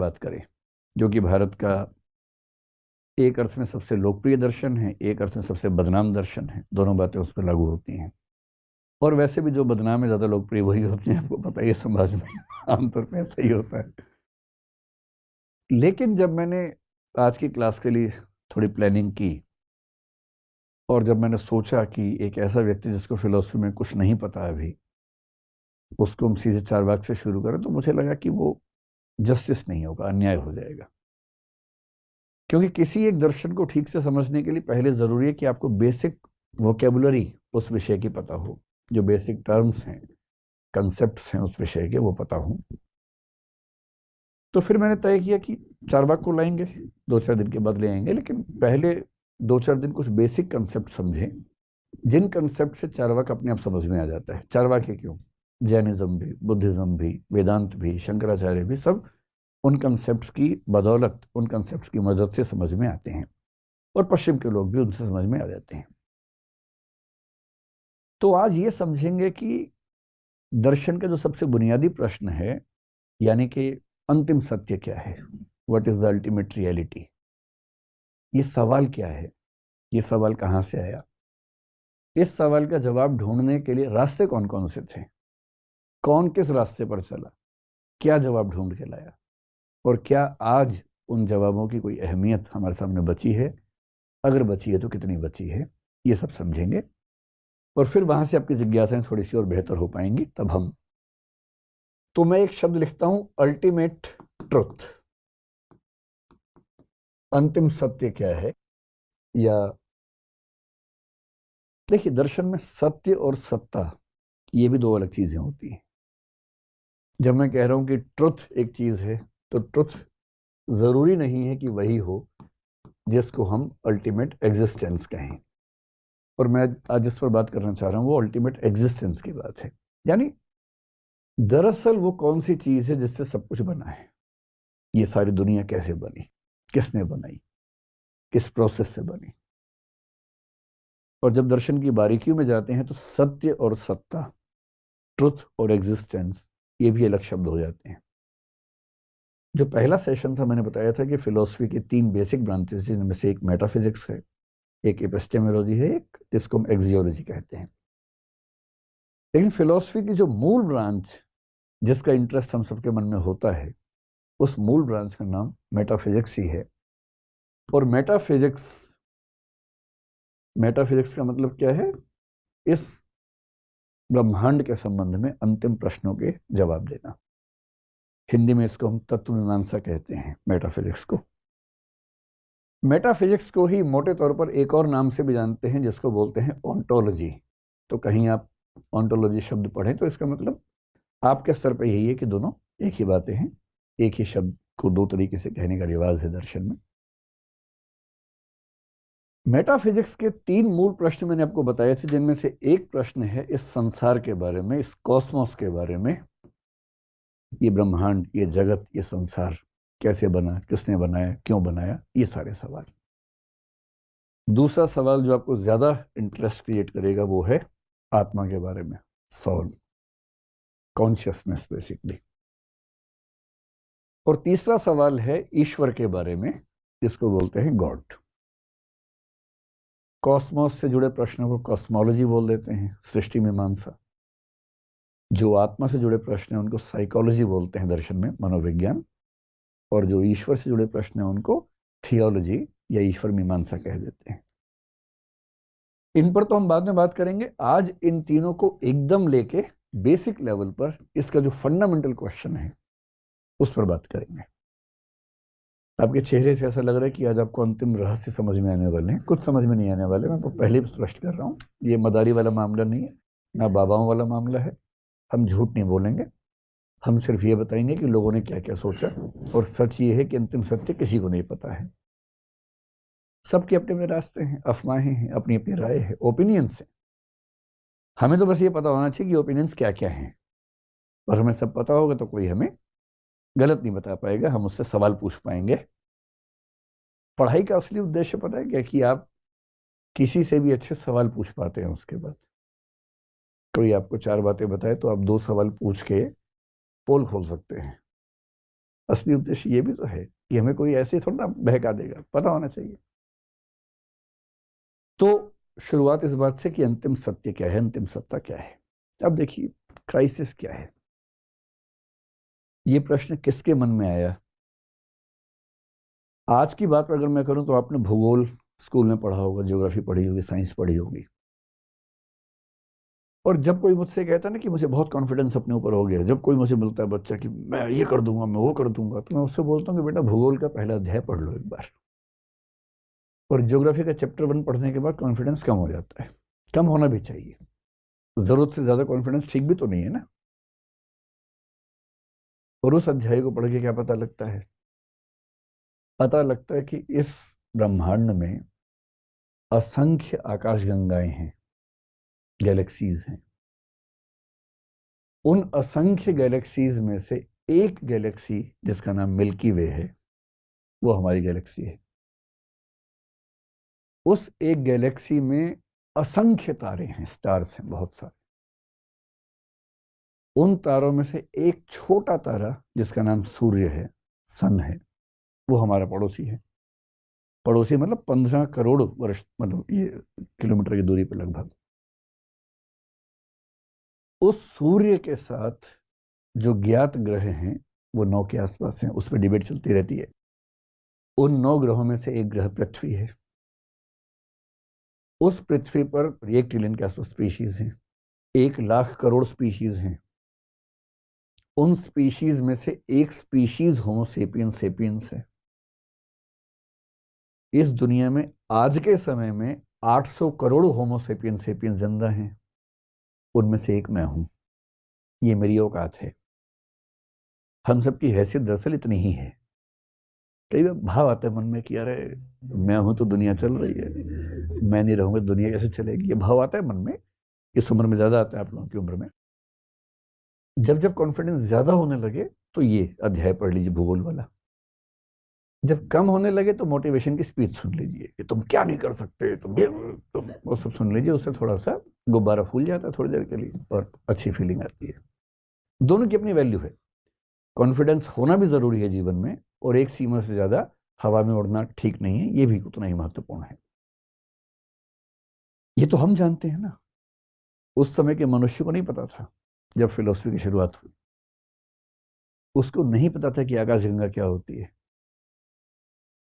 बात करें, जो कि भारत का एक अर्थ में सबसे लोकप्रिय दर्शन है, एक अर्थ में सबसे बदनाम दर्शन है, दोनों बातें उस पर लागू होती हैं। और वैसे भी जो बदनाम है ज़्यादा लोकप्रिय वही होती हैं, आपको पता ही है समाज में आमतौर पर ऐसा ही होता है। लेकिन जब मैंने आज की क्लास के लिए थोड़ी प्लानिंग की और जब मैंने सोचा कि एक ऐसा व्यक्ति जिसको फिलॉसफी में कुछ नहीं पता अभी, उसको हम सीधे चार्वाक से शुरू करें, तो मुझे लगा कि वो जस्टिस नहीं होगा, अन्याय हो जाएगा। क्योंकि किसी एक दर्शन को ठीक से समझने के लिए पहले ज़रूरी है कि आपको बेसिक वोकेबुलरी उस विषय की पता हो, जो बेसिक टर्म्स हैं, कंसेप्ट्स हैं उस विषय के, वो पता हो। तो फिर मैंने तय किया कि चार्वाक को लाएंगे, 2-4 दिन के बाद ले आएंगे, लेकिन पहले 2-4 दिन कुछ बेसिक कंसेप्ट समझें, जिन कंसेप्ट से चार्वाक अपने आप समझ में आ जाता है। चार्वाक ही क्यों, जैनिज्म भी, बुद्धिज्म भी, वेदांत भी, शंकराचार्य भी, सब उन कंसेप्ट्स की बदौलत, उन कंसेप्ट्स की मदद से समझ में आते हैं, और पश्चिम के लोग भी उनसे समझ में आ जाते हैं। तो आज ये समझेंगे कि दर्शन का जो सबसे बुनियादी प्रश्न है, यानी कि अंतिम सत्य क्या है, what is the ultimate reality, ये सवाल क्या है, ये सवाल कहाँ से आया, इस सवाल का जवाब ढूंढने के लिए रास्ते कौन कौन से थे, कौन किस रास्ते पर चला, क्या जवाब ढूंढ के लाया, और क्या आज उन जवाबों की कोई अहमियत हमारे सामने बची है, अगर बची है तो कितनी बची है, ये सब समझेंगे। और फिर वहां से आपकी जिज्ञासाएं थोड़ी सी और बेहतर हो पाएंगी। तब हम, तो मैं एक शब्द लिखता हूं, अल्टीमेट ट्रुथ, अंतिम सत्य क्या है। या देखिए, दर्शन में सत्य और सत्ता, ये भी दो अलग चीजें होती हैं। जब मैं कह रहा हूं कि ट्रुथ एक चीज है, तो ट्रुथ जरूरी नहीं है कि वही हो जिसको हम अल्टीमेट एग्जिस्टेंस कहें। और मैं आज जिस पर बात करना चाह रहा हूं वो अल्टीमेट एग्जिस्टेंस की बात है। यानी दरअसल वो कौन सी चीज है जिससे सब कुछ बना है, ये सारी दुनिया कैसे बनी, किसने बनाई, किस प्रोसेस से बनी। और जब दर्शन की बारीकियों में जाते हैं तो सत्य और सत्ता, ट्रुथ और एग्जिस्टेंस, ये भी अलग शब्द हो जाते हैं। जो पहला सेशन था, मैंने बताया था कि फिलोसफी की 3 बेसिक ब्रांचेस, जिनमें से एक मेटाफिजिक्स है, एक एपिस्टेमोलॉजी है, एक जिसको हम एक्सियोलॉजी कहते हैं। लेकिन फिलोसफी की जो मूल ब्रांच, जिसका इंटरेस्ट हम सबके मन में होता है, उस मूल ब्रांच का नाम मेटाफिजिक्स ही है। और मेटाफिजिक्स, मेटाफिजिक्स का मतलब क्या है, इस ब्रह्मांड के संबंध में अंतिम प्रश्नों के जवाब देना। हिंदी में इसको हम तत्व मीमांसा कहते हैं, मेटाफिजिक्स को। मेटाफिजिक्स को ही मोटे तौर पर एक और नाम से भी जानते हैं, जिसको बोलते हैं ओंटोलॉजी। तो कहीं आप ओंटोलॉजी शब्द पढ़ें तो इसका मतलब आपके स्तर पर यही है कि दोनों एक ही बातें हैं, एक ही शब्द को 2 तरीके से कहने का रिवाज है दर्शन में। मेटाफिजिक्स के 3 मूल प्रश्न मैंने आपको बताए थे, जिनमें से एक प्रश्न है इस संसार के बारे में, इस कॉस्मोस के बारे में, ये ब्रह्मांड, ये जगत, ये संसार कैसे बना, किसने बनाया, क्यों बनाया, ये सारे सवाल। दूसरा सवाल जो आपको ज्यादा इंटरेस्ट क्रिएट करेगा वो है आत्मा के बारे में, सोल, कॉन्शियसनेस बेसिकली। और तीसरा सवाल है ईश्वर के बारे में, जिसको बोलते हैं गॉड। कॉस्मोस से जुड़े प्रश्नों को कॉस्मोलॉजी बोल देते हैं, सृष्टि मीमांसा। जो आत्मा से जुड़े प्रश्न हैं उनको साइकोलॉजी बोलते हैं दर्शन में, मनोविज्ञान। और जो ईश्वर से जुड़े प्रश्न हैं उनको थियोलॉजी या ईश्वर मीमांसा कह देते हैं। इन पर तो हम बाद में बात करेंगे। आज इन तीनों को एकदम लेके बेसिक लेवल पर इसका जो फंडामेंटल क्वेश्चन है उस पर बात करेंगे। आपके चेहरे से ऐसा लग रहा है कि आज आपको अंतिम रहस्य समझ में आने वाले हैं। कुछ समझ में नहीं आने वाले, मैं आपको पहले भी स्पष्ट कर रहा हूँ, ये मदारी वाला मामला नहीं है, ना बाबाओं वाला मामला है। हम झूठ नहीं बोलेंगे, हम सिर्फ ये बताएंगे कि लोगों ने क्या क्या सोचा। और सच ये है कि अंतिम सत्य किसी को नहीं पता है, सबके अपने अपने रास्ते हैं, अफवाहें हैं, अपनी अपनी राय है, ओपिनियंस है। हमें तो बस ये पता होना चाहिए कि ओपिनियंस क्या क्या हैं। और हमें सब पता होगा तो कोई हमें गलत नहीं बता पाएगा, हम उससे सवाल पूछ पाएंगे। पढ़ाई का असली उद्देश्य पता है क्या, कि आप किसी से भी अच्छे सवाल पूछ पाते हैं। उसके बाद कोई आपको 4 बातें बताए तो आप 2 सवाल पूछ के पोल खोल सकते हैं। असली उद्देश्य ये भी तो है कि हमें कोई ऐसे थोड़ा ना बहका देगा, पता होना चाहिए। तो शुरुआत इस बात से कि अंतिम सत्य क्या है, अंतिम सत्ता क्या है। अब देखिए क्राइसिस क्या है। ये प्रश्न किसके मन में आया? आज की बात अगर मैं करूं तो आपने भूगोल स्कूल में पढ़ा होगा, ज्योग्राफी पढ़ी होगी, साइंस पढ़ी होगी। और जब कोई मुझसे कहता है ना कि मुझे बहुत कॉन्फिडेंस अपने ऊपर हो गया, जब कोई मुझे मिलता है बच्चा कि मैं ये कर दूंगा, मैं वो कर दूंगा, तो मैं उससे बोलता हूँ कि बेटा भूगोल का पहला अध्याय पढ़ लो एक बार, और ज्योग्राफी का चैप्टर 1 पढ़ने के बाद कॉन्फिडेंस कम हो जाता है। कम होना भी चाहिए, जरूरत से ज्यादा कॉन्फिडेंस ठीक भी तो नहीं है ना। और उस अध्याय को पढ़ के क्या पता लगता है? पता लगता है कि इस ब्रह्मांड में असंख्य आकाशगंगाएं हैं, गैलेक्सीज हैं। उन असंख्य गैलेक्सीज में से एक गैलेक्सी जिसका नाम मिल्की वे है, वो हमारी गैलेक्सी है। उस एक गैलेक्सी में असंख्य तारे हैं, स्टार्स हैं बहुत सारे। उन तारों में से एक छोटा तारा जिसका नाम सूर्य है, सन है, वो हमारा पड़ोसी है। पड़ोसी मतलब 15 करोड़ वर्ष, मतलब ये किलोमीटर की दूरी पर लगभग। उस सूर्य के साथ जो ज्ञात ग्रह हैं वो 9 के आसपास हैं, उस पर डिबेट चलती रहती है। उन 9 ग्रहों में से एक ग्रह पृथ्वी है। उस पृथ्वी पर 1 ट्रिलियन के आसपास स्पीशीज हैं, 1 लाख करोड़ स्पीशीज हैं। उन स्पीशीज में से एक स्पीशीज होमो सेपियंस सेपियंस है। इस दुनिया में आज के समय में 800 करोड़ होमो सेपियंस सेपियंस जिंदा हैं, उनमें से एक मैं हूं। ये मेरी औकात है। हम सबकी हैसियत दरअसल इतनी ही है। कई बार भाव आते हैं मन में कि अरे मैं हूं तो दुनिया चल रही है, मैं नहीं रहूंगा दुनिया कैसे चलेगी। ये भाव आता है मन में, इस उम्र में ज्यादा आता है आप लोगों की उम्र में। जब जब कॉन्फिडेंस ज्यादा होने लगे तो ये अध्याय पढ़ लीजिए भूगोल वाला। जब कम होने लगे तो मोटिवेशन की स्पीच सुन लीजिए कि तुम क्या नहीं कर सकते, तुम वो सब सुन लीजिए। उससे थोड़ा सा गुब्बारा फूल जाता है थोड़ी देर के लिए और अच्छी फीलिंग आती है। दोनों की अपनी वैल्यू है। कॉन्फिडेंस होना भी जरूरी है जीवन में, और एक सीमा से ज्यादा हवा में उड़ना ठीक नहीं है, ये भी उतना ही महत्वपूर्ण है। ये तो हम जानते हैं ना, उस समय के मनुष्य को नहीं पता था। जब फिलोसफी की शुरुआत हुई उसको नहीं पता था कि आकाशगंगा क्या होती है।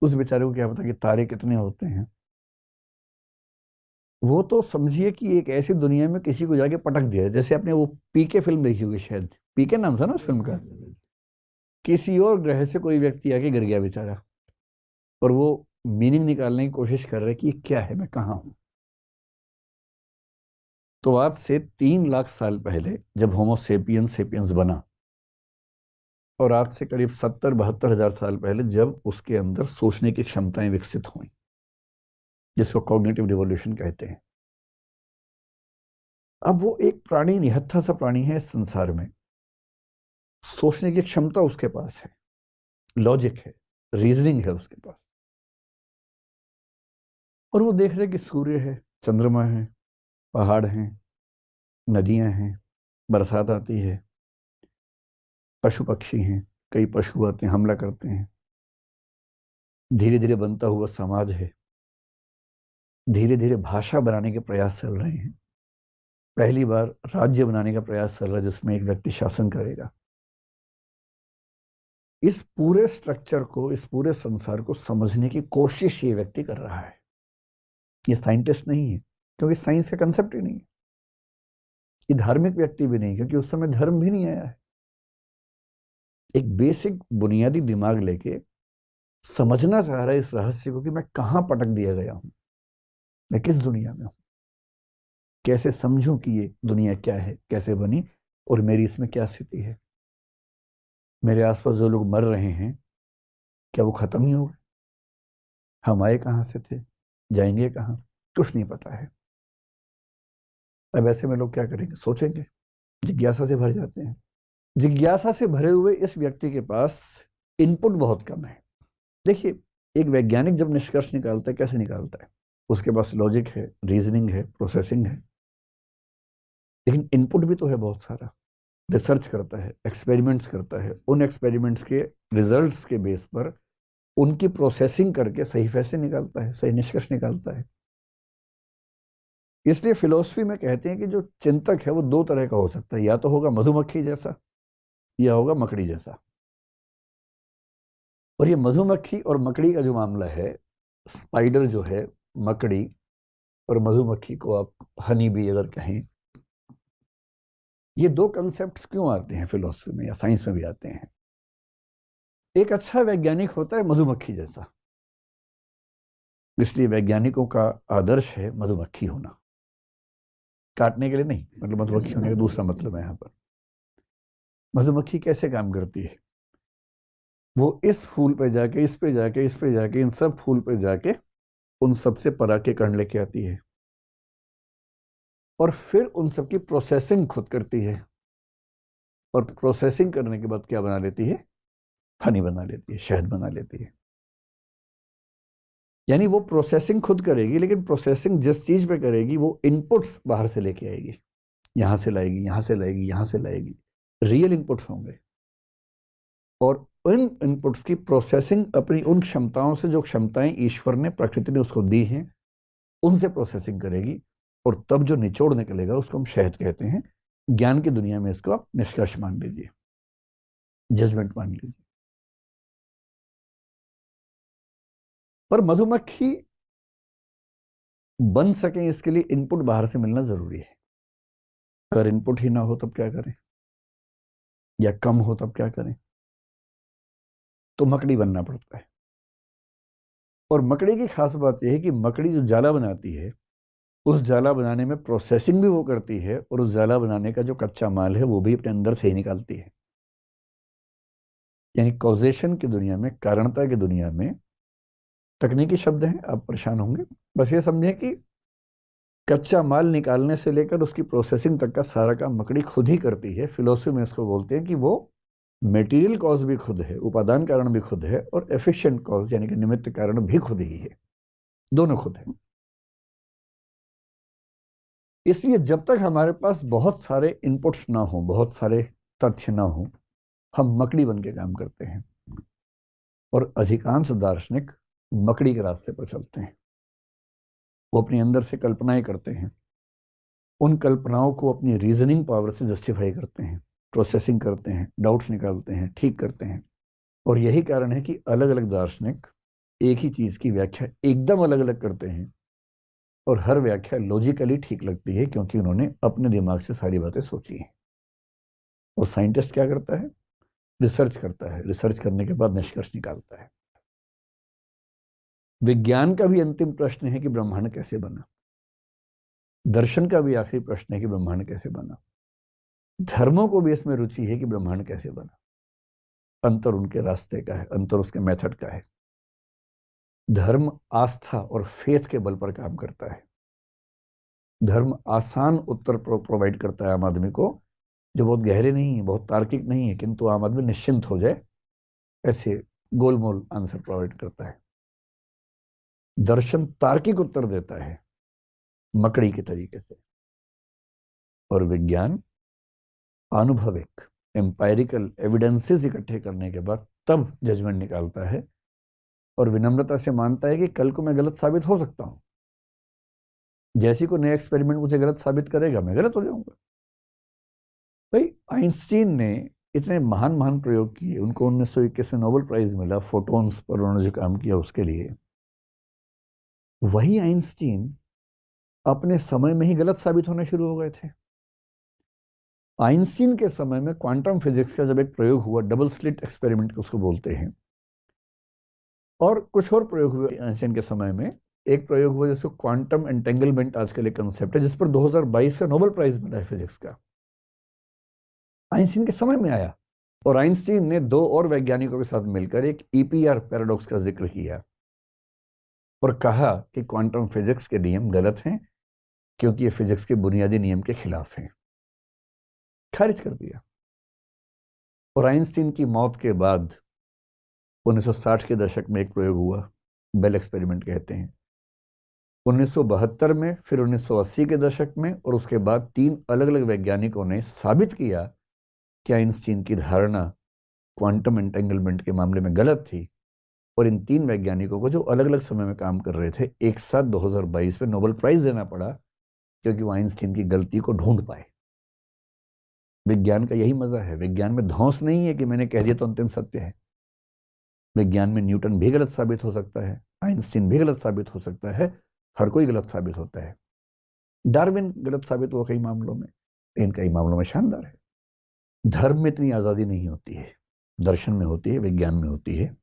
उस बेचारे को क्या पता कि तारे कितने होते हैं। वो तो समझिए कि एक ऐसी दुनिया में किसी को जाके पटक दिया, जैसे आपने वो पीके फिल्म देखी होगी, शायद पीके नाम था ना उस फिल्म का। किसी और ग्रह से कोई व्यक्ति आके गिर गया बेचारा, और वो मीनिंग निकालने की कोशिश कर रहे कि ये क्या है, मैं कहाँ हूं। तो आज से 3 लाख साल पहले जब होमो सेपियंस सेपियंस बना, और आज से करीब 70-72 हजार साल पहले जब उसके अंदर सोचने की क्षमताएं विकसित हुई, जिसको कॉग्निटिव रिवॉल्यूशन कहते हैं। अब वो एक प्राणी, निहत्था सा प्राणी है इस संसार में। सोचने की क्षमता उसके पास है, लॉजिक है, रीजनिंग है उसके पास। और वो देख रहे कि सूर्य है, चंद्रमा है, पहाड़ हैं, नदियां हैं, बरसात आती है, पशु पक्षी हैं, कई पशु आते हैं, हमला करते हैं। धीरे धीरे बनता हुआ समाज है। धीरे धीरे भाषा बनाने के प्रयास चल रहे हैं। पहली बार राज्य बनाने का प्रयास चल रहा है जिसमें एक व्यक्ति शासन करेगा। इस पूरे स्ट्रक्चर को, इस पूरे संसार को समझने की कोशिश ये व्यक्ति कर रहा है। ये साइंटिस्ट नहीं है, क्योंकि साइंस का कंसेप्ट ही नहीं है। ये धार्मिक व्यक्ति भी नहीं, क्योंकि उस समय धर्म भी नहीं आया है। एक बेसिक बुनियादी दिमाग लेके समझना चाह रहा है इस रहस्य को कि मैं कहां पटक दिया गया हूं, मैं किस दुनिया में हूं, कैसे समझूं कि ये दुनिया क्या है, कैसे बनी, और मेरी इसमें क्या स्थिति है। मेरे आसपास जो लोग मर रहे हैं, क्या वो खत्म ही हो गए? हम आए कहां से थे, जाएंगे कहां, कुछ नहीं पता है। अब ऐसे में लोग क्या करेंगे? सोचेंगे, जिज्ञासा से भर जाते हैं। जिज्ञासा से भरे हुए इस व्यक्ति के पास इनपुट बहुत कम है। देखिए, एक वैज्ञानिक जब निष्कर्ष निकालता है, कैसे निकालता है? उसके पास लॉजिक है, रीजनिंग है, प्रोसेसिंग है, लेकिन इनपुट भी तो है बहुत सारा। रिसर्च करता है, एक्सपेरिमेंट्स करता है, उन एक्सपेरिमेंट्स के रिजल्ट्स के बेस पर उनकी प्रोसेसिंग करके सही फैसले निकालता है, सही निष्कर्ष निकालता है। इसलिए फिलोसफी में कहते हैं कि जो चिंतक है वो दो तरह का हो सकता है, या तो होगा मधुमक्खी जैसा या होगा मकड़ी जैसा। और ये मधुमक्खी और मकड़ी का जो मामला है, स्पाइडर जो है मकड़ी और मधुमक्खी को आप हनी भी अगर कहें, ये दो कंसेप्ट क्यों आते हैं फिलोसफी में या साइंस में भी आते हैं? एक अच्छा वैज्ञानिक होता है मधुमक्खी जैसा, इसलिए वैज्ञानिकों का आदर्श है मधुमक्खी होना, काटने के लिए नहीं, मतलब मधुमक्खी होने का दूसरा मतलब है यहां पर। मधुमक्खी कैसे काम करती है? वो इस फूल पे जाके, इस पे जाके, इस पे जाके, इन सब फूल पे जाके उन सबसे पराग के कण लेके आती है और फिर उन सब की प्रोसेसिंग खुद करती है, और प्रोसेसिंग करने के बाद क्या बना लेती है? हनी बना लेती है, शहद बना लेती है। यानी वो प्रोसेसिंग खुद करेगी, लेकिन प्रोसेसिंग जिस चीज पे करेगी वो इनपुट्स बाहर से लेके आएगी, यहां से लाएगी, यहां से लाएगी, यहां से लाएगी, रियल इनपुट्स होंगे। और इन इनपुट्स की प्रोसेसिंग अपनी उन क्षमताओं से, जो क्षमताएं ईश्वर ने, प्रकृति ने उसको दी हैं, उनसे प्रोसेसिंग करेगी, और तब जो निचोड़ निकलेगा उसको हम शहद कहते हैं। ज्ञान की दुनिया में इसको आप निष्कर्ष मान लीजिए, जजमेंट मान लीजिए। पर मधुमक्खी बन सके इसके लिए इनपुट बाहर से मिलना जरूरी है। अगर इनपुट ही ना हो तब क्या करें, या कम हो तब क्या करें? तो मकड़ी बनना पड़ता है। और मकड़ी की खास बात यह है कि मकड़ी जो जाला बनाती है, उस जाला बनाने में प्रोसेसिंग भी वो करती है, और उस जाला बनाने का जो कच्चा माल है वो भी अपने अंदर से ही निकालती है। यानी कॉजेशन की दुनिया में, कारणता की दुनिया में, तकनीकी शब्द हैं, आप परेशान होंगे, बस ये समझें कि कच्चा माल निकालने से लेकर उसकी प्रोसेसिंग तक का सारा काम मकड़ी खुद ही करती है। फिलोसफी में इसको बोलते हैं कि वो मटेरियल कॉज भी खुद है, उपादान कारण भी खुद है, और एफिशिएंट कॉज यानी कि निमित्त कारण भी खुद ही है, दोनों खुद है। इसलिए जब तक हमारे पास बहुत सारे इनपुट्स ना हो, बहुत सारे तथ्य ना हो, हम मकड़ी बन के काम करते हैं। और अधिकांश दार्शनिक मकड़ी के रास्ते पर चलते हैं। वो अपने अंदर से कल्पनाएं करते हैं, उन कल्पनाओं को अपनी रीजनिंग पावर से जस्टिफाई करते हैं, प्रोसेसिंग करते हैं, डाउट्स निकालते हैं, ठीक करते हैं। और यही कारण है कि अलग अलग दार्शनिक एक ही चीज की व्याख्या एकदम अलग अलग करते हैं, और हर व्याख्या लॉजिकली ठीक लगती है, क्योंकि उन्होंने अपने दिमाग से सारी बातें सोची हैं। और साइंटिस्ट क्या करता है? रिसर्च करता है, रिसर्च करने के बाद निष्कर्ष निकालता है। विज्ञान का भी अंतिम प्रश्न है कि ब्रह्मांड कैसे बना। दर्शन का भी आखिरी प्रश्न है कि ब्रह्मांड कैसे बना। धर्मों को भी इसमें रुचि है कि ब्रह्मांड कैसे बना। अंतर उनके रास्ते का है, अंतर उसके मेथड का है। धर्म आस्था और फेथ के बल पर काम करता है। धर्म आसान उत्तर प्रोवाइड करता है आम आदमी को, जो बहुत गहरे नहीं है, बहुत तार्किक नहीं है, किंतु आम आदमी निश्चिंत हो जाए ऐसे गोलमोल आंसर प्रोवाइड करता है। दर्शन तार्किक उत्तर देता है मकड़ी के तरीके से, और विज्ञान आनुभविक एम्पायरिकल एविडेंसेस इकट्ठे करने के बाद तब जजमेंट निकालता है, और विनम्रता से मानता है कि कल को मैं गलत साबित हो सकता हूं। जैसी कोई नया एक्सपेरिमेंट मुझे गलत साबित करेगा, मैं गलत हो जाऊंगा। भाई आइंस्टीन ने इतने महान महान प्रयोग किए, उनको 1921 में नोबेल प्राइज मिला फोटॉन्स पर उन्होंने जो काम किया उसके लिए। वही आइंस्टीन अपने समय में ही गलत साबित होने शुरू हो गए थे। आइंस्टीन के समय में क्वांटम फिजिक्स का जब एक प्रयोग हुआ, डबल स्लिट एक्सपेरिमेंट उसको बोलते हैं, और कुछ और प्रयोग हुए आइंस्टीन के समय में। एक प्रयोग हुआ जिसको क्वांटम एंटेंगलमेंट आजकल एक कंसेप्ट है, जिस पर 2022 का नोबेल प्राइज मिला है फिजिक्स का, आइंस्टीन के समय में आया। और आइंस्टीन ने दो और वैज्ञानिकों के साथ मिलकर एक ईपीआर पैराडॉक्स का जिक्र किया, और कहा कि क्वांटम फिजिक्स के नियम गलत हैं, क्योंकि ये फिजिक्स के बुनियादी नियम के खिलाफ हैं। खारिज कर दिया। और आइंस्टीन की मौत के बाद 1960 के दशक में एक प्रयोग हुआ, बेल एक्सपेरिमेंट कहते हैं। 1972 में, फिर 1980 के दशक में, और उसके बाद तीन अलग अलग वैज्ञानिकों ने साबित किया कि आइंस्टीन की धारणा क्वांटम एंटेंगलमेंट के मामले में गलत थी, और इन 3 वैज्ञानिकों को जो अलग अलग समय में काम कर रहे थे, एक साथ 2022 में नोबेल प्राइज देना पड़ा, क्योंकि वो आइंस्टीन की गलती को ढूंढ पाए। विज्ञान का यही मजा है। विज्ञान में धौंस नहीं है कि मैंने कह दिया तो अंतिम सत्य है। विज्ञान में न्यूटन भी गलत साबित हो सकता है, आइंस्टीन भी गलत साबित हो सकता है, हर कोई गलत साबित होता है। डार्विन गलत साबित हुआ कई मामलों में, लेकिन कई मामलों में शानदार है। धर्म में इतनी आजादी नहीं होती है, दर्शन में होती है, विज्ञान में होती है।